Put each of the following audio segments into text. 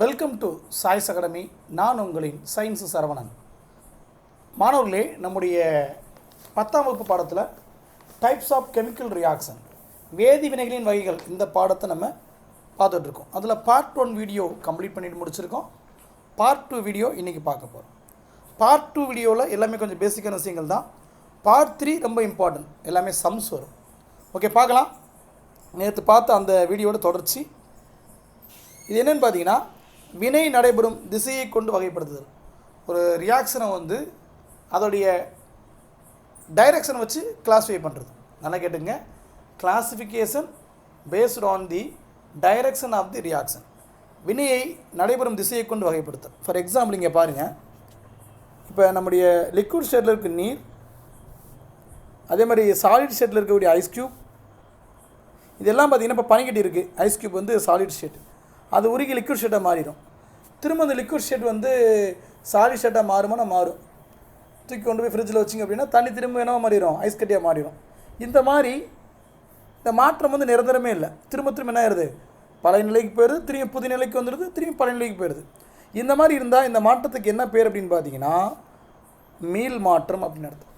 Welcome to choice academy. நான் உங்களின் science Saravanan. மாணவர்களே, நம்முடைய 10ஆம் வகுப்பு பாடத்தில் டைப்ஸ் ஆஃப் கெமிக்கல் ரியாக்ஷன், வேதி வினைகளின் வகைகள், இந்த பாடத்தை நம்ம பார்த்துட்ருக்கோம். அதில் பார்ட் 1 வீடியோ கம்ப்ளீட் பண்ணிட்டு முடிச்சிருக்கோம். பார்ட் 2 வீடியோ இன்றைக்கி பார்க்க போகிறோம். பார்ட் 2 வீடியோவில் எல்லாமே கொஞ்சம் பேசிக்கான விஷயங்கள் தான். பார்ட் 3 ரொம்ப இம்பார்ட்டன்ட், எல்லாமே சம்ஸ் வரும். ஓகே, பார்க்கலாம். நேற்று பார்த்த அந்த வீடியோட தொடர்ச்சி இது என்னென்னு பார்த்தீங்கன்னா, வினை நடைபெறும் திசையை கொண்டு வகைப்படுத்துதல். ஒரு ரியாக்ஷனை அதோடைய டைரக்ஷனை வச்சு கிளாஸிஃபை பண்ணுறது. நல்லா கேட்டுங்க, classification based on the direction of the reaction. வினையை நடைபெறும் திசையை கொண்டு வகைப்படுத்தல். ஃபார் எக்ஸாம்பிள் இங்கே பாருங்கள், இப்போ நம்முடைய லிக்விட் ஸ்டேட்டில் இருக்க நீர், அதே மாதிரி சாலிட் ஸ்டேட்டில் இருக்கக்கூடிய ஐஸ் க்யூப், இதெல்லாம் பார்த்திங்கன்னா இப்போ பனிக்கட்டி இருக்குது. ஐஸ் க்யூப் சாலிட் ஸ்டேட், அது உருகி லிக்விட் ஸ்டேட்டாக மாறிடும். திரும்ப அந்த லிக்விட் ஸ்டேட் சாலிட் ஸ்டேட்டாக மாறுமானா மாறும். தூக்கி கொண்டு போய் ஃப்ரிட்ஜில் வச்சிங்க அப்படின்னா தண்ணி திரும்ப என்னவோ மாறிடும், ஐஸ் கட்டியாக மாறிடும். இந்த மாதிரி இந்த மாற்றம் நிரந்தரமே இல்லை. திரும்ப திரும்ப என்ன ஆயிடுது, பழைய நிலைக்கு போயிடுது, திரும்பி புதிய நிலைக்கு வந்துடுது, திரும்பி பழைய நிலைக்கு போயிடுது. இந்த மாதிரி இருந்தால் இந்த மாற்றத்துக்கு என்ன பேர் அப்படின்னு பார்த்தீங்கன்னா மீள் மாற்றம் அப்படின்னு அர்த்தம்.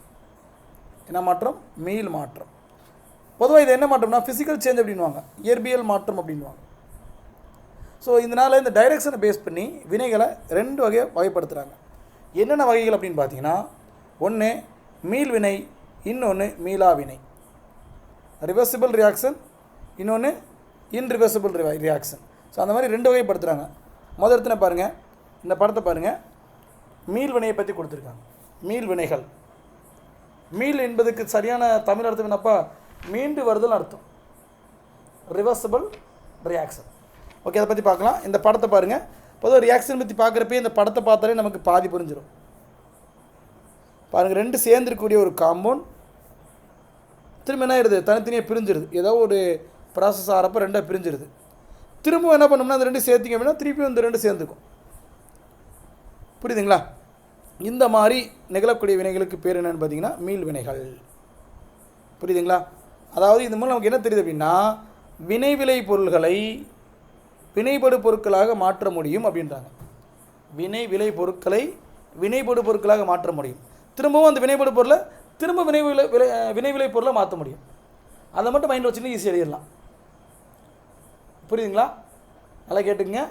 என்ன மாற்றம்? மீள் மாற்றம். பொதுவாக இது என்ன மாற்றம்னா ஃபிசிக்கல் சேஞ்ச் அப்படின்வாங்க, இயற்பியல் மாற்றம் அப்படின்வாங்க. ஸோ இதனால் இந்த டைரெக்ஷனை பேஸ் பண்ணி வினைகளை 2 வகையாக வகைப்படுத்துகிறாங்க. என்னென்ன வகைகள் அப்படின்னு பார்த்தீங்கன்னா, ஒன்று மீள் வினை, இன்னொன்று மீளா வினை. ரிவர்சிபிள் ரியாக்ஷன், இன்னொன்று இன்ரிவர்சிபிள் ரியாக்ஷன். ஸோ அந்த மாதிரி 2 வகைப்படுத்துகிறாங்க. முதல் பாருங்கள், இந்த படத்தை பாருங்கள், மீள் வினையை பற்றி கொடுத்துருக்காங்க. மீள் வினைகள். மீள் என்பதுக்கு சரியான தமிழ் அர்த்தம் என்னப்பா? மீண்டு வருதல் அர்த்தம். Reversible reaction. ஓகே, அதை பற்றி பார்க்கலாம். இந்த படத்தை பாருங்கள். பொதுவாக ரியாக்ஷன் பற்றி பார்க்குறப்பே இந்த படத்தை பார்த்தாலே நமக்கு பாதி புரிஞ்சிடும். பாருங்கள், 2 சேர்ந்துருக்கக்கூடிய ஒரு காம்பவுண்ட் திரும்ப என்ன ஆயிடுது, தனித்தனியாக பிரிஞ்சிடுது. ஏதோ ஒரு ப்ராசஸ் ஆகிறப்ப 2ஆக பிரிஞ்சிடுது. திரும்ப என்ன பண்ணோம்னா அந்த 2 சேர்த்திங்க அப்படின்னா திருப்பி இந்த 2 சேர்ந்துக்கும். புரியுதுங்களா? இந்த மாதிரி நிகழக்கூடிய வினைகளுக்கு பேர் என்னென்னு பார்த்தீங்கன்னா மீள் வினைகள். புரியுதுங்களா? அதாவது இது மூலம் நமக்கு என்ன தெரியுது அப்படின்னா, வினைவிளை பொருள்களை வினைபடு பொருட்களாக மாற்ற முடியும் அப்படின்றாங்க. வினைவிளை பொருட்களை வினைபடு பொருட்களாக மாற்ற முடியும். திரும்பவும் அந்த வினைபடு பொருளை திரும்ப வினைவிளை பொருளை மாற்ற முடியும். அதை மட்டும் மைண்டில் வச்சுன்னு ஈஸியாக எழுதிடலாம். புரியுதுங்களா? நல்லா கேட்டுங்க.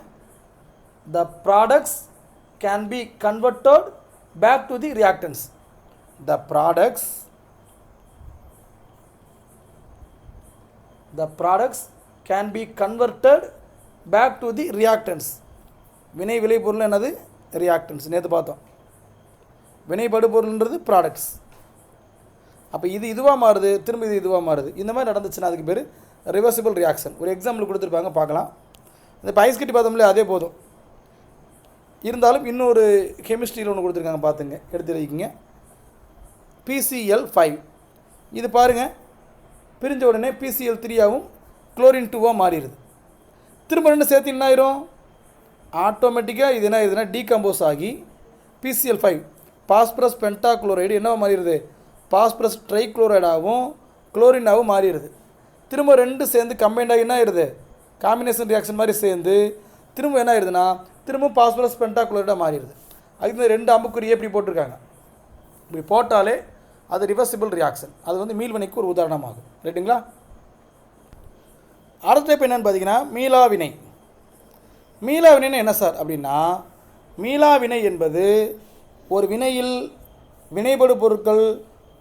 The products can be converted back to the reactants. The products can be converted back to the reactants. வினை விளை பொருள் என்னது? ரியாக்டன்ஸ். நேற்று பார்த்தோம். வினைபடு பொருள்ன்றது ப்ராடக்ட்ஸ். அப்போ இது இதுவாக மாறுது, திரும்ப இது இதுவாக மாறுது. இந்த மாதிரி நடந்துச்சுன்னா அதுக்கு பேர் ரிவர்சிபிள் ரியாக்ஷன். ஒரு எக்ஸாம்பிள் கொடுத்துருப்பாங்க, பார்க்கலாம். இந்த ஐஸ் கட்டி பார்த்தோம்ல, அதே போதும். இருந்தாலும் இன்னொரு கெமிஸ்ட்ரியில் ஒன்று கொடுத்துருக்காங்க, பார்த்துங்க, எடுத்து வைக்கிங்க. PCl5. இது பாருங்கள், பிரிஞ்ச உடனே PCl3ஆகவும் குளோரின் 2ஆக மாறிடுது. திரும்ப 2 சேர்த்து என்ன ஆயிரும், ஆட்டோமேட்டிக்காக இது என்ன ஆயிடுதுன்னா டீகம்போஸ் ஆகி PCl5 பாஸ்பரஸ் பென்டாக்ளோரைடு என்ன மாறிடுது, பாஸ்பரஸ் ட்ரைக்ளோரைடாகவும் குளோரினாகவும் மாறிடுது. திரும்ப 2 சேர்ந்து கம்பைண்ட் ஆகி என்ன ஆயிடுது, காம்பினேஷன் ரியாக்ஷன் மாதிரி சேர்ந்து திரும்ப என்ன ஆயிடுதுன்னா திரும்ப பாஸ்பரஸ் பென்டாக்ளோரைடாக மாறிடுது. அதுக்கு இந்த 2 அம்புக்குறியை எப்படி போட்டிருக்காங்க. இப்படி போட்டாலே அது ரிவர்சிபிள் ரியாக்ஷன். அது மீள்வினைக்கு ஒரு உதாரணமாகும். ரைட்டுங்களா? அடுத்த டைப் என்னென்னு பார்த்தீங்கன்னா மீளாவினை. மீளாவினைன்னு என்ன சார் அப்படின்னா, மீளாவினை என்பது ஒரு வினையில் வினைபடு பொருட்கள்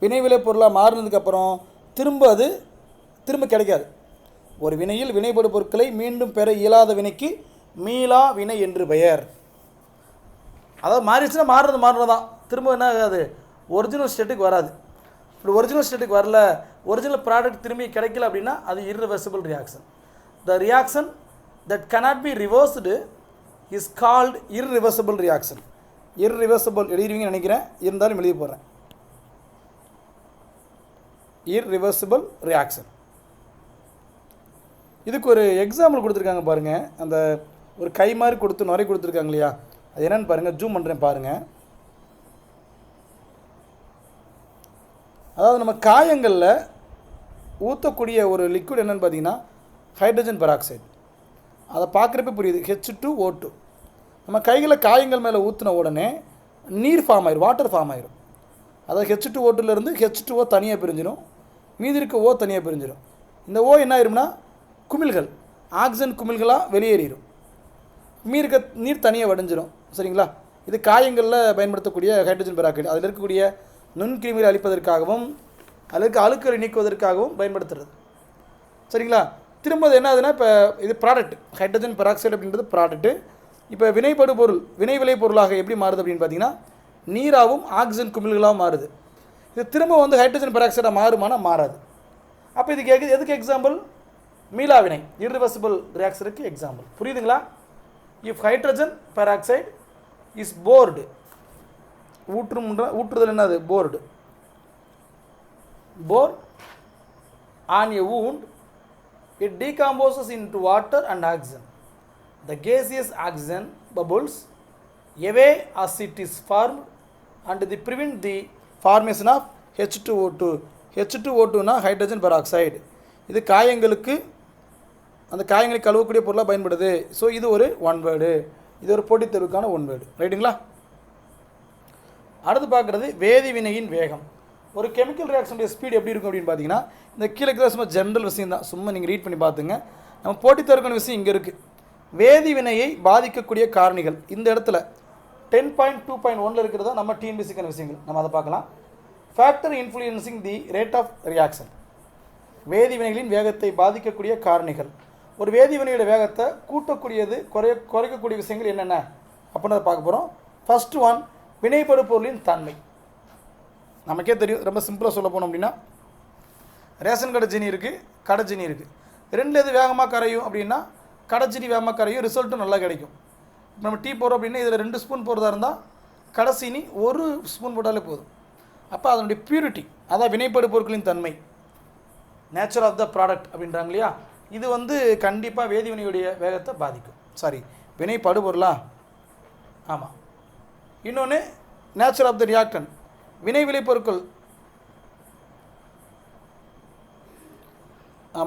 வினைவிளை பொருளாக மாறினதுக்கப்புறம் திரும்ப கிடைக்காது. ஒரு வினையில் வினைபடு பொருட்களை மீண்டும் பெற இயலாத வினைக்கு மீளா வினை என்று பெயர். அதாவது மாறிடுச்சுன்னா மாறுறது தான். திரும்ப என்ன ஆகாது, ஒரிஜினல் ஸ்டேட்டுக்கு வராது. இப்படி ஒரிஜினல் ஸ்டேட்டுக்கு வரல, ஒரிஜினல் ப்ராடக்ட் திரும்பி கிடைக்கல அப்படின்னா அது irreversible reaction. The reaction that cannot be reversed is called irreversible reaction. Irreversible எழுதிருவீங்கன்னு நினைக்கிறேன், இருந்தாலும் எழுதி போடுறேன். Irreversible reaction. இதுக்கு ஒரு எக்ஸாம்பிள் கொடுத்துருக்காங்க பாருங்கள். அந்த ஒரு கை மாதிரி கொடுத்து நுரை கொடுத்துருக்காங்க இல்லையா, அது என்னென்னு பாருங்கள். ஜூம் பண்ணுறேன் பாருங்கள். அதாவது நம்ம காயங்களில் ஊற்றக்கூடிய ஒரு லிக்விட் என்னென்னு பார்த்தீங்கன்னா ஹைட்ரஜன் பெராக்சைடு. அதை பார்க்குறப்ப புரியுது, H2O2. நம்ம கைகளில் காயங்கள் மேலே ஊற்றின உடனே நீர் ஃபார்ம் ஆயிரும், வாட்டர் ஃபார்ம் ஆயிரும். அதாவது H2O2லேருந்து H2O தனியாக பிரிஞ்சிடும், மீதி இருக்க O தனியாக பிரிஞ்சிடும். இந்த O என்ன ஆயிரும்னா குமிழ்கள், ஆக்சிஜன் குமிழ்களாக வெளியேறிடும், மீதி இருக்க நீர் தனியாக வடிஞ்சிடும். சரிங்களா? இது காயங்களில் பயன்படுத்தக்கூடிய ஹைட்ரஜன் பெராக்சைடு. அதில் இருக்கக்கூடிய நுண்கிருமிகளை அழிப்பதற்காகவும் அதில் இருக்க அழுக்களை நீக்குவதற்காகவும் பயன்படுத்துறது. சரிங்களா? திரும்ப அது என்ன ஆகுதுன்னா, இப்போ இது ப்ராடக்ட், ஹைட்ரஜன் பெராக்சைடு அப்படின்றது ப்ராடக்ட்டு. இப்போ வினைபடு பொருள் வினை விளை பொருளாக எப்படி மாறுது அப்படின்னு பார்த்தீங்கன்னா நீராகவும் ஆக்சிஜன் குமிழ்களாகவும் மாறுது. இது திரும்ப வந்து ஹைட்ரஜன் பெராக்சைடாக மாறுமானா மாறாது. அப்போ இதுக்கு எதுக்கு எக்ஸாம்பிள்? மீளா வினை, இர்ரிவர்சிபிள் ரியாக்ஷனுக்கு எக்ஸாம்பிள். புரியுதுங்களா? If hydrogen peroxide is poured, ஊற்றுதல் என்னது? Poured. Pour on a wound, it decomposes into water and oxygen. The gaseous oxygen bubbles away as it is formed and they prevent the formation of H2O2. H2O2 னா hydrogen peroxide. இது காயங்களுக்கு, அந்த காயங்களை கழுவக்கூடிய பொருளாக பயன்படுது. So இது ஒரு one word, இது ஒரு போட்டித் தேர்வுக்கான ஒன் வேர்டு. ரைட்டுங்களா? அடுத்து பார்க்குறது வேதிவினையின் வேகம். ஒரு கெமிக்கல் ரியாக்ஷனுடைய ஸ்பீடு எப்படி இருக்கும் அப்படின்னு பார்த்தீங்கன்னா, இந்த கீழே இருக்கிற சும்மா ஜென்ரல் விஷயம் தான், சும்மா நீங்கள் ரீட் பண்ணி பார்த்துங்க. நம்ம போட்டித் தேர்வுக்கான விஷயம் இங்கே இருக்குது. வேதிவினையை பாதிக்கக்கூடிய காரணிகள் இந்த இடத்துல 10.2.1 இருக்கிறதா நம்ம டிஎன்பிசிக்கான விஷயங்கள், நம்ம அதை பார்க்கலாம். Factor influencing the rate of reaction. வேதிவினைகளின் வேகத்தை பாதிக்கக்கூடிய காரணிகள். ஒரு வேதிவினையோட வேகத்தை கூட்டக்கூடியது குறைக்கக்கூடிய விஷயங்கள் என்னென்ன அப்படின்னு அதை பார்க்க போகிறோம். ஃபர்ஸ்ட் ஒன், வினைபடு பொருளின் தன்மை. நமக்கே தெரியும், ரொம்ப சிம்பிளாக சொல்ல போனோம் அப்படின்னா, ரேஷன் கடை ஜீனி இருக்குது, கடை ஜீனி இருக்குது. ரெண்டு எது வேகமாக கரையும் அப்படின்னா கடை ஜீனி வேகமாக கரையும், ரிசல்ட்டும் நல்லா கிடைக்கும். இப்போ நம்ம டீ போடுறோம் அப்படின்னா இதில் 2 ஸ்பூன் போடுறதா இருந்தால் கடை சீனி 1 ஸ்பூன் போட்டாலே போதும். அப்போ அதனுடைய பியூரிட்டி, அதான் வினைப்படு பொருட்களின் தன்மை, நேச்சர் ஆஃப் த ப்ராடக்ட் அப்படின்றாங்க இல்லையா, இது வந்து கண்டிப்பாக வேதிவினையுடைய வேகத்தை பாதிக்கும். சாரி, வினைப்படு பொருளா? ஆமாம். இன்னொன்று நேச்சர் ஆஃப் த ரியாக்டன், வினை விளைபொருட்கள்,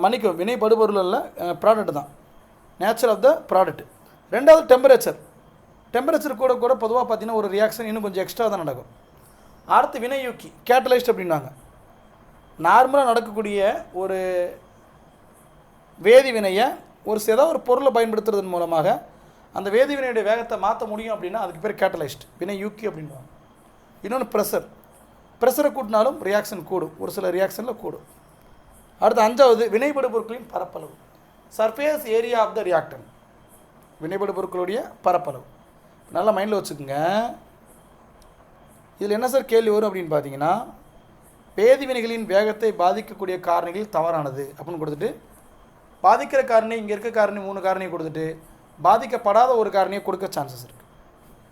மன்னிக்கும், வினைப்படு பொருள் அல்ல, ப்ராடக்ட் தான், நேச்சர் ஆஃப் த ப்ராடக்ட். ரெண்டாவது டெம்பரேச்சர். டெம்பரேச்சர் கூட கூட பொதுவாக பார்த்தீங்கன்னா ஒரு ரியாக்ஷன் இன்னும் கொஞ்சம் எக்ஸ்ட்ரா தான் நடக்கும். அடுத்து வினையூக்கி, கேட்டலைஸ்ட் அப்படின்னாங்க. நார்மலாக நடக்கக்கூடிய ஒரு வேதிவினையை ஏதாவது ஒரு பொருளை பயன்படுத்துறதன் மூலமாக அந்த வேதிவினையுடைய வேகத்தை மாற்ற முடியும் அப்படின்னா அதுக்கு பேர் கேட்டலைஸ்ட், வினையூக்கி அப்படின்வாங்க. இன்னொன்று ப்ரெஷர். ப்ரெஷரை கூட்டினாலும் ரியாக்ஷன் கூடும், ஒரு சில ரியாக்ஷனில் கூடும். அடுத்து அஞ்சாவது வினைபடு பொருட்களின் பரப்பளவு, சர்ஃபேஸ் ஏரியா ஆஃப் த ரியாக்டன். வினைபடு பொருட்களுடைய பரப்பளவு நல்லா மைண்டில் வச்சுக்கோங்க. இதில் என்ன சார் கேள்வி வரும் அப்படின்னு பார்த்தீங்கன்னா, வேதிவினைகளின் வேகத்தை பாதிக்கக்கூடிய காரணிகள் தவறானது அப்படின்னு கொடுத்துட்டு, பாதிக்கிற காரணி இங்கே இருக்க காரணி 3 காரணியை கொடுத்துட்டு பாதிக்கப்படாத ஒரு காரணியை கொடுக்க சான்சஸ் இருக்குது.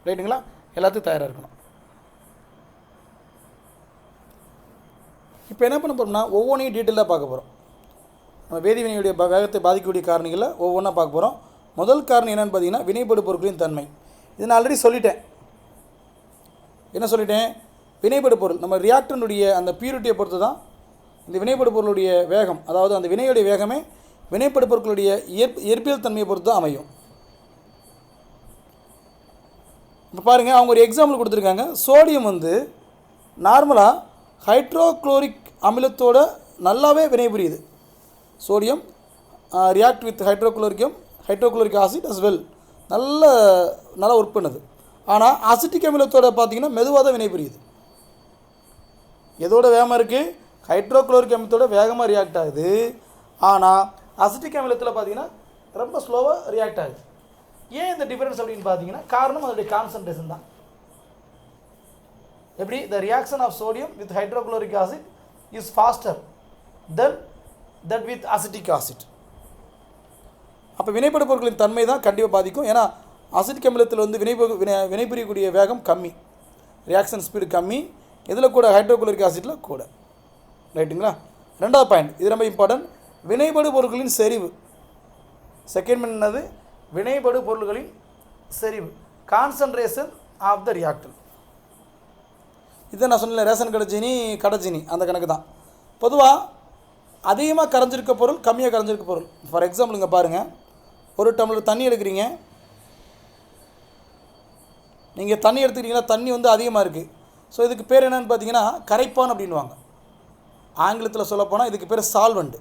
ரைட்டுங்களா? எல்லாத்தையும் தயாராக இருக்கணும். இப்போ என்ன பண்ண போகிறோம்னா ஒவ்வொன்றையும் டீட்டெயிலாக பார்க்க போகிறோம். நம்ம வேதிவினையுடைய வேகத்தை பாதிக்கக்கூடிய காரணிகளை ஒவ்வொன்றா பார்க்க போகிறோம். முதல் காரணம் என்னென்னு பார்த்தீங்கன்னா வினைபடு பொருட்களின் தன்மை. இது நான் ஆல்ரெடி சொல்லிட்டேன். என்ன சொல்லிட்டேன்? வினைபடு பொருள் நம்ம ரியாக்டனுடைய அந்த பியூரிட்டியை பொறுத்து தான் இந்த வினைபடு பொருளுடைய வேகம், அதாவது அந்த வினையுடைய வேகமே வினைப்படு பொருட்களுடைய இயற்பியல் தன்மையை பொறுத்து தான் அமையும். இப்போ பாருங்கள், அவங்க ஒரு எக்ஸாம்பிள் கொடுத்துருக்காங்க. சோடியம் வந்து நார்மலாக ஹைட்ரோக்ளோரிக் அமிலத்தோட நல்லாவே வினைபுரியுது. Sodium react with hydrochloric acid as well, நல்லா ஒர்க் பண்ணுது. ஆனால் அசிட்டிக் அமிலத்தோட பார்த்திங்கன்னா மெதுவாக தான் வினைபுரியுது. எதோட வேகமாக இருக்குது? ஹைட்ரோக்ளோரிக் அமிலத்தோட வேகமாக ரியாக்ட் ஆகுது. ஆனால் அசிட்டிக் அமிலத்தில் பார்த்திங்கன்னா ரொம்ப ஸ்லோவாக ரியாக்ட் ஆகுது. ஏன் இந்த டிஃபரன்ஸ் அப்படின்னு பார்த்தீங்கன்னா காரணம் அதோடைய கான்சன்ட்ரேஷன் தான். எப்படி? The reaction of sodium with hydrochloric acid is faster than that with acetic acid. அப்போ வினைப்படு பொருட்களின் தன்மை தான் கண்டிப்பாக பாதிக்கும். ஏன்னா அசிட்டிக் அமிலத்தில் வந்து வினைபுரியக்கூடிய வேகம் கம்மி, ரியாக்ஷன் ஸ்பீடு கம்மி. இதில் கூட ஹைட்ரோக்ளோரிக் ஆசிட்டில் கூட. ரைட்டுங்களா? ரெண்டாவது பாயிண்ட், இது ரொம்ப இம்பார்ட்டன்ட், வினைபடு பொருட்களின் செறிவு. செகண்ட் என்னது? வினைபடு பொருள்களின் செறிவு, கான்சன்ட்ரேஷன் ஆஃப் த ரியாக்டன். இதை நான் சொன்னேன், ரேஷன் கடை ஜீனி அந்த கணக்கு தான். பொதுவாக அதிகமாக கரைஞ்சிருக்க பொருள், கம்மியாக கரைஞ்சிருக்க பொருள். ஃபார் எக்ஸாம்பிள் இங்கே பாருங்கள், ஒரு டம்ளர் தண்ணி எடுக்கிறீங்க, நீங்கள் தண்ணி எடுத்துக்கிட்டிங்கன்னா தண்ணி வந்து அதிகமாக இருக்குது. ஸோ இதுக்கு பேர் என்னென்னு பார்த்தீங்கன்னா கரைப்பான் அப்படின்வாங்க. ஆங்கிலத்தில் சொல்லப்போனால் இதுக்கு பேர் சால்வெண்ட்.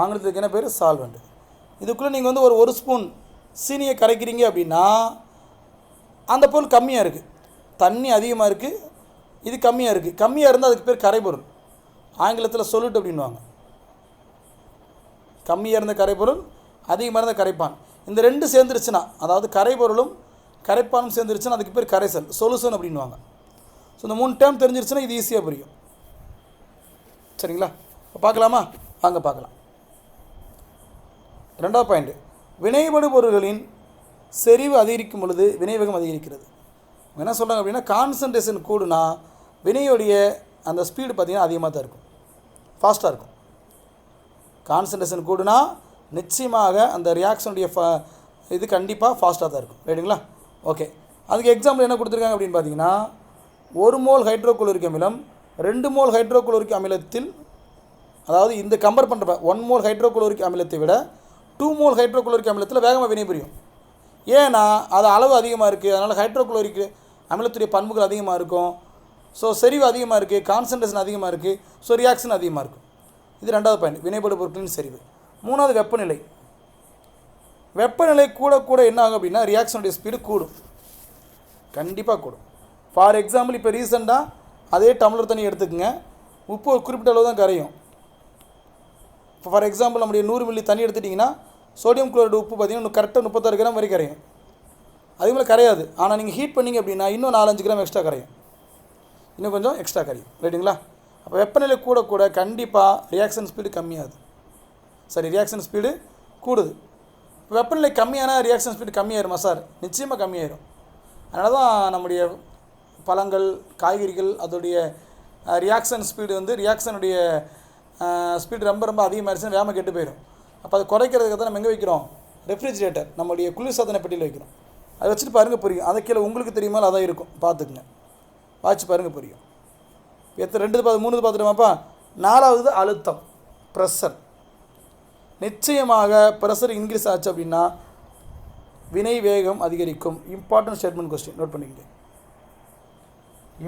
ஆங்கிலத்துக்கு என்ன பேர்? சால்வெண்ட். இதுக்குள்ளே நீங்கள் வந்து ஒரு ஸ்பூன் சீனியை கரைக்கிறீங்க அப்படின்னா அந்த பொருள் கம்மியாக இருக்குது. தண்ணி அதிகமாக இருக்குது, இது கம்மியாக இருக்குது. கம்மியாக இருந்தால் அதுக்கு பேர் கரைபொருள். ஆங்கிலத்தில் சொல்லிட்டு அப்படின்வாங்க. கம்மியாக இருந்த கரைபொருள், அதிகமாக இருந்த கரைப்பான். இந்த ரெண்டு சேர்ந்துருச்சுன்னா, அதாவது கரைபொருளும் கரைப்பானும் சேர்ந்துருச்சுன்னா அதுக்கு பேர் கரைசல், சொல்யூஷன் அப்படின்வாங்க. ஸோ இந்த 3 டேர்ம் தெரிஞ்சிருச்சுன்னா இது ஈஸியாக புரியும். சரிங்களா? இப்போ பார்க்கலாமா? வாங்க பார்க்கலாம். 2வது பாயிண்ட், வினைபடு பொருள்களின் செறிவு அதிகரிக்கும் பொழுது வினைவேகம் அதிகரிக்கிறது. என்ன சொல்கிறாங்க அப்படின்னா, கான்சன்ட்ரேஷன் கூடுனா வினையுடைய அந்த ஸ்பீடு பார்த்திங்கன்னா அதிகமாக தான் இருக்கும், ஃபாஸ்ட்டாக இருக்கும். கான்சன்ட்ரேஷன் கூடுனா நிச்சயமாக அந்த ரியாக்ஷனுடைய இது கண்டிப்பாக ஃபாஸ்ட்டாக தான் இருக்கும். ரைட்டுங்களா? ஓகே. அதுக்கு எக்ஸாம்பிள் என்ன கொடுத்துருக்காங்க அப்படின்னு பார்த்தீங்கன்னா, 1 மோல் ஹைட்ரோகுளோரிக் அமிலம் 2 மோல் ஹைட்ரோகுளோரிக் அமிலத்தில், அதாவது இந்த கம்பேர் பண்ணுறப்ப 1 மோல் ஹைட்ரோகுளோரிக் அமிலத்தை விட 2 மோல் ஹைட்ரோகுளோரிக் அமிலத்தில் வேகமாக வினைபுரியும். ஏன்னா அது அளவு அதிகமாக இருக்குது, அதனால் ஹைட்ரோகுளோரிக் அமிலத்துடைய பண்புகள் அதிகமாக இருக்கும். ஸோ செறிவு அதிகமாக இருக்குது, கான்சன்ட்ரேஷன் அதிகமாக இருக்குது, ஸோ ரியாக்ஷன் அதிகமாக இருக்கும். இது 2வது பாயிண்ட், வினைபடு பொருட்களின் செறிவு. 3வது வெப்பநிலை. வெப்பநிலை கூட கூட என்ன ஆகும் அப்படின்னா ரியாக்ஷனுடைய ஸ்பீடு கூடும், கண்டிப்பாக கூடும். ஃபார் எக்ஸாம்பிள் இப்போ ரீசெண்டாக அதே டம்ளர் தண்ணி எடுத்துக்கோங்க, உப்பு ஒரு குறிப்பிட்ட அளவு தான் கரையும். இப்போ ஃபார் எக்ஸாம்பிள் நம்முடைய 100 மில்லி தண்ணி எடுத்துட்டிங்கன்னா சோடியம் குளோரைடு உப்பு பார்த்திங்கன்னா கரெக்டாக 36 கிராம் வரை கரையும். அதே மாதிரி கரையாது. ஆனால் நீங்கள் ஹீட் பண்ணிங்க அப்படின்னா இன்னும் 4-5 கிராம் எக்ஸ்ட்ரா கரையும், இன்னும் கொஞ்சம் எக்ஸ்ட்ரா கரையும். ரைட்டுங்களா? அப்போ வெப்பநிலை கூட கூட கண்டிப்பாக ரியாக்ஷன் ஸ்பீடு கம்மியாகுது. சரி, ரியாக்ஷன் ஸ்பீடு கூடுது. வெப்பநிலை கம்மியான ரியாக்ஷன் ஸ்பீடு கம்மியாயிருமா சார்? நிச்சயமாக கம்மியாயிரும். அதனால தான் நம்முடைய பழங்கள், காய்கறிகள் அதோடைய ரியாக்ஷன் ஸ்பீடு வந்து ரியாக்ஷனுடைய ஸ்பீடு ரொம்ப ரொம்ப அதிகமாகிடுச்சுன்னா வேகமாக கெட்டு போயிடும். அப்போ அதை குறைக்கிறதுக்கு தான் நம்ம எங்கே வைக்கிறோம்? ரெஃப்ரிஜிரேட்டர், நம்மளுடைய குளிர்சாதன பெட்டியில் வைக்கிறோம். அதை வச்சுட்டு பாருங்கள் புரியும். அதை கீழே உங்களுக்கு தெரியுமா அதான் இருக்கும், பார்த்துக்குங்க, வாட்சி பாருங்கள் புரியும். 2 பார்த்துட்டோமாப்பா. 4வது அழுத்தம், ப்ரெஷர். நிச்சயமாக ப்ரெஷர் இன்க்ரீஸ் ஆச்சு அப்படின்னா வினை வேகம் அதிகரிக்கும். இம்பார்ட்டன்ட் ஸ்டேட்மெண்ட் கொஸ்டின் நோட் பண்ணிக்கிங்க.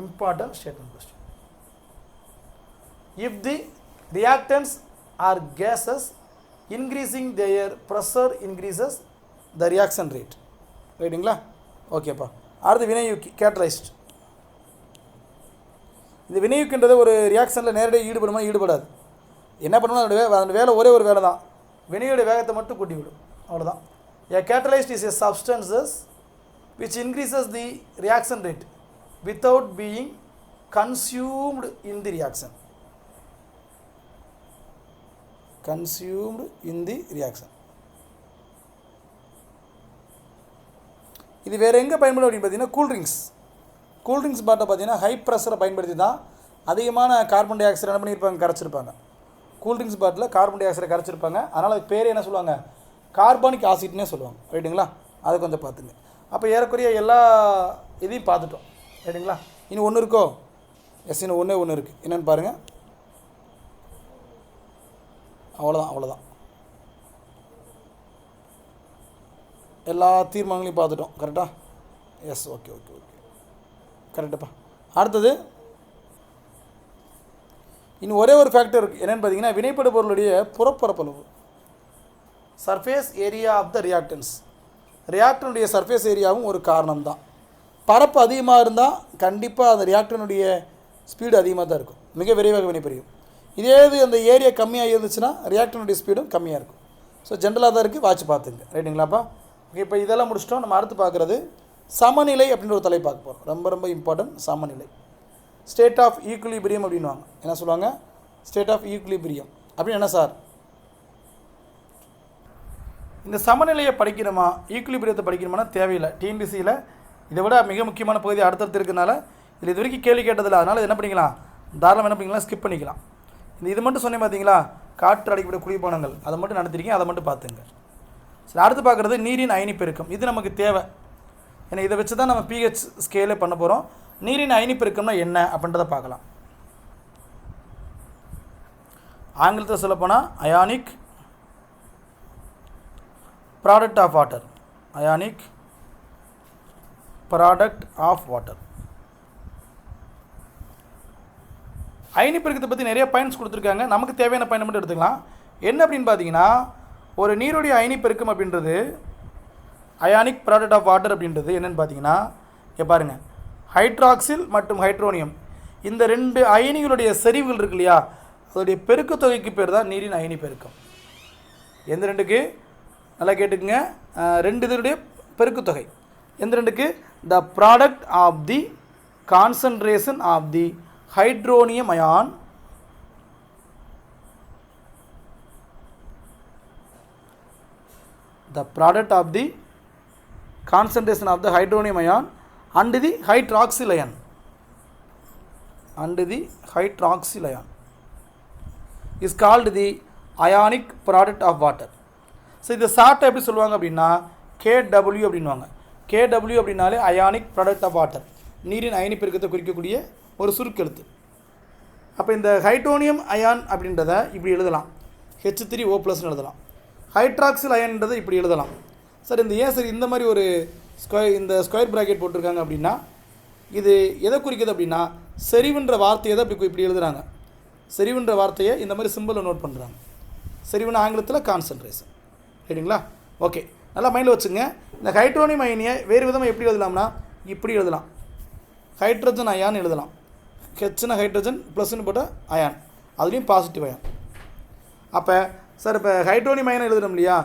Important statement question. If the reactants are gases, increasing their pressure increases the reaction rate. ரைட்டுங்களா? ஓகேப்பா. அடுத்து வினையூக்கி, கேட்டலைஸ்ட். இந்த வினையூக்கின்றது ஒரு ரியாக்ஷனில் நேரடியாக ஈடுபடுமா? ஈடுபடாது. என்ன பண்ணணும்? அந்த வேலை ஒரே ஒரு வேலை தான், வினையோட வேகத்தை மட்டும் கூட்டி விடும், அவ்வளோதான். A catalyst is a substance which increases the reaction rate without being consumed in the reaction. Consumed in the reaction. இது வேறு எங்கே பயன்படும் அப்படின்னு பார்த்தீங்கன்னா கூல்ட்ரிங்க்ஸ் பாட்டில் பார்த்தீங்கன்னா ஹை ப்ரெஷரை பயன்படுத்தி தான் அதிகமான கார்பன் டை ஆக்சைடு என்ன பண்ணியிருப்பாங்க? கரைச்சிருப்பாங்க. கூல்ட்ரிங்க்ஸ் பாட்டில் கார்பன் டை ஆக்சைடை கரைச்சிருப்பாங்க. அதனால் அதுக்கு பேர் என்ன சொல்லுவாங்க? கார்பானிக் ஆசிட்னே சொல்லுவாங்க. ரைட்டுங்களா? அதை கொஞ்சம் பார்த்துங்க. அப்போ ஏறக்குறைய எல்லா இதையும் பார்த்துட்டோம். ரைட்டுங்களா? இன்னும் ஒன்று இருக்கோ? எஸ், இன்னும் ஒன்று இருக்குது. என்னென்னு பாருங்கள். அவ்வளோதான். எல்லா தீர்மானங்களையும் பார்த்துட்டோம். கரெக்டாக? எஸ், ஓகே கரெக்டுப்பா. அடுத்தது இன்னும் ஒரே ஒரு ஃபேக்டர் இருக்குது. என்னென்னு பார்த்தீங்கன்னா வினைப்படு பொருளுடைய புறப்பரப்பளவு, surface area of the reactants. ரியாக்டனுடைய சர்ஃபேஸ் ஏரியாவும் ஒரு காரணம் தான். பரப்பு அதிகமாக இருந்தால் கண்டிப்பாக அந்த ரியாக்டனுடைய ஸ்பீடு அதிகமாக தான் இருக்கும், மிக விரைவாக வினைபுரியும். இதே இது அந்த ஏரியா கம்மியாக இருந்துச்சுன்னா ரியாக்டனுடைய ஸ்பீடும் கம்மியாக இருக்கும். ஸோ ஜென்ரலாக தான் இருக்குது, வாட்ச் பார்த்துங்க. ரைட்டுங்களாப்பா? ஓகே, இப்போ இதெல்லாம் முடிச்சிட்டோம். நம்ம அடுத்து பார்க்குறது சமநிலை அப்படின்ற ஒரு தலை பார்க்க போகிறோம். ரொம்ப ரொம்ப இம்பார்ட்டன்ட், சமநிலை. ஸ்டேட் ஆஃப் ஈக்குலிபிரியம் அப்படின்வாங்க. என்ன சொல்லுவாங்க? ஸ்டேட் ஆஃப் ஈக்குலிபிரியம் அப்படின்னு என்ன சார்? இந்த சமநிலையை படிக்கணுமா, ஈக்குலிபிரியத்தை படிக்கணுமானா தேவையில்லை. டிஎன்பிசியில் இதை விட மிக முக்கியமான பகுதி அடுத்தடுத்து இருக்கிறதுனால இதில் இது வரைக்கும் கேள்வி கேட்டதில்லை. அதனால் என்ன பண்ணிக்கலாம்? தாராளமாக என்ன பண்ணிக்கலாம்? ஸ்கிப் பண்ணிக்கலாம். இது மட்டும் சொன்னேன் பார்த்தீங்களா, காற்று அடைக்கப்பட்ட குளிர்பானங்கள், அதை மட்டும் நடத்திருக்கீங்க, அதை மட்டும் பார்த்துங்க. சரி, அடுத்து பார்க்குறது நீரின் அயனி பெருக்கம். இது நமக்கு தேவை. ஏன்னா இதை வச்சு தான் நம்ம பிஹெச் ஸ்கேலே பண்ண போகிறோம். நீரின் அயனி பெருக்கம்னா என்ன அப்படின்றத பார்க்கலாம். ஆங்கிலத்தில் சொல்லப்போனால் ionic product of water, ionic product of water. அயனி பெருக்கத்தை பற்றி நிறைய பாயிண்ட்ஸ் கொடுத்துருக்காங்க. நமக்கு தேவையான பாயிண்ட் மட்டும் எடுத்துக்கலாம். என்ன அப்படின்னு பார்த்தீங்கன்னா, ஒரு நீருடைய அயனி பெருக்கம் அப்படின்றது, அயானிக் ப்ராடக்ட் ஆஃப் வாட்டர் அப்படின்றது என்னென்னு பார்த்தீங்கன்னா, இங்கே பாருங்கள், ஹைட்ராக்சில் மற்றும் ஹைட்ரோனியம் இந்த 2 அயனிகளுடைய செறிவுகள் இருக்கு இல்லையா, அதோடைய பெருக்குத்தொகைக்கு பேர் தான் நீரின் அயனி பெருக்கம். எந்த 2க்கு நல்லா கேட்டுக்குங்க, 2 இதனுடைய பெருக்குத்தொகை. எந்த 2க்கு? The product of the concentration of the hydronium ion the product of the concentration of the hydronium ion and the hydroxyl ion is called the ionic product of water. So இதை ஷார்ட் எப்படி சொல்லுவாங்க அப்படின்னா KW அப்படின்வாங்க. KW அப்படின்னாலே ionic product of water, நீரின் அயனி பெருக்கத்தை குறிக்கக்கூடிய ஒரு சுருக்கெழுத்து. அப்போ இந்த ஹைட்ரோனியம் அயான் அப்படின்றத இப்படி எழுதலாம், H3O+ எழுதலாம். ஹைட்ராக்சில் அயன்றதை இப்படி எழுதலாம். சார் இந்த ஏன் சார் இந்த மாதிரி ஒரு ஸ்கொயர் ப்ராக்கெட் போட்டிருக்காங்க அப்படின்னா, இது எதை குறிக்குது அப்படின்னா, செறிவுன்ற வார்த்தையை தான் இப்படி எழுதுகிறாங்க. செறிவுன்ற வார்த்தையை இந்த மாதிரி சிம்பிளை நோட் பண்ணுறாங்க. செறிவுன்னு ஆங்கிலத்தில் கான்சன்ட்ரேஷன். சரிங்களா? ஓகே, நல்லா மைண்டில் வச்சுங்க. இந்த ஹைட்ரோனியம் அயனியை வேறு விதமாக எப்படி எழுதலாம்னா, இப்படி எழுதலாம். ஹைட்ரஜன் அயான் எழுதலாம். ஹெச்னா ஹைட்ரஜன், ப்ளஸ்ன்னு போட்டால் அயான், அதுலேயும் பாசிட்டிவ் அயான். அப்போ சார் இப்போ ஹைட்ரோனியம் அயன் எழுதுறோம் இல்லையா,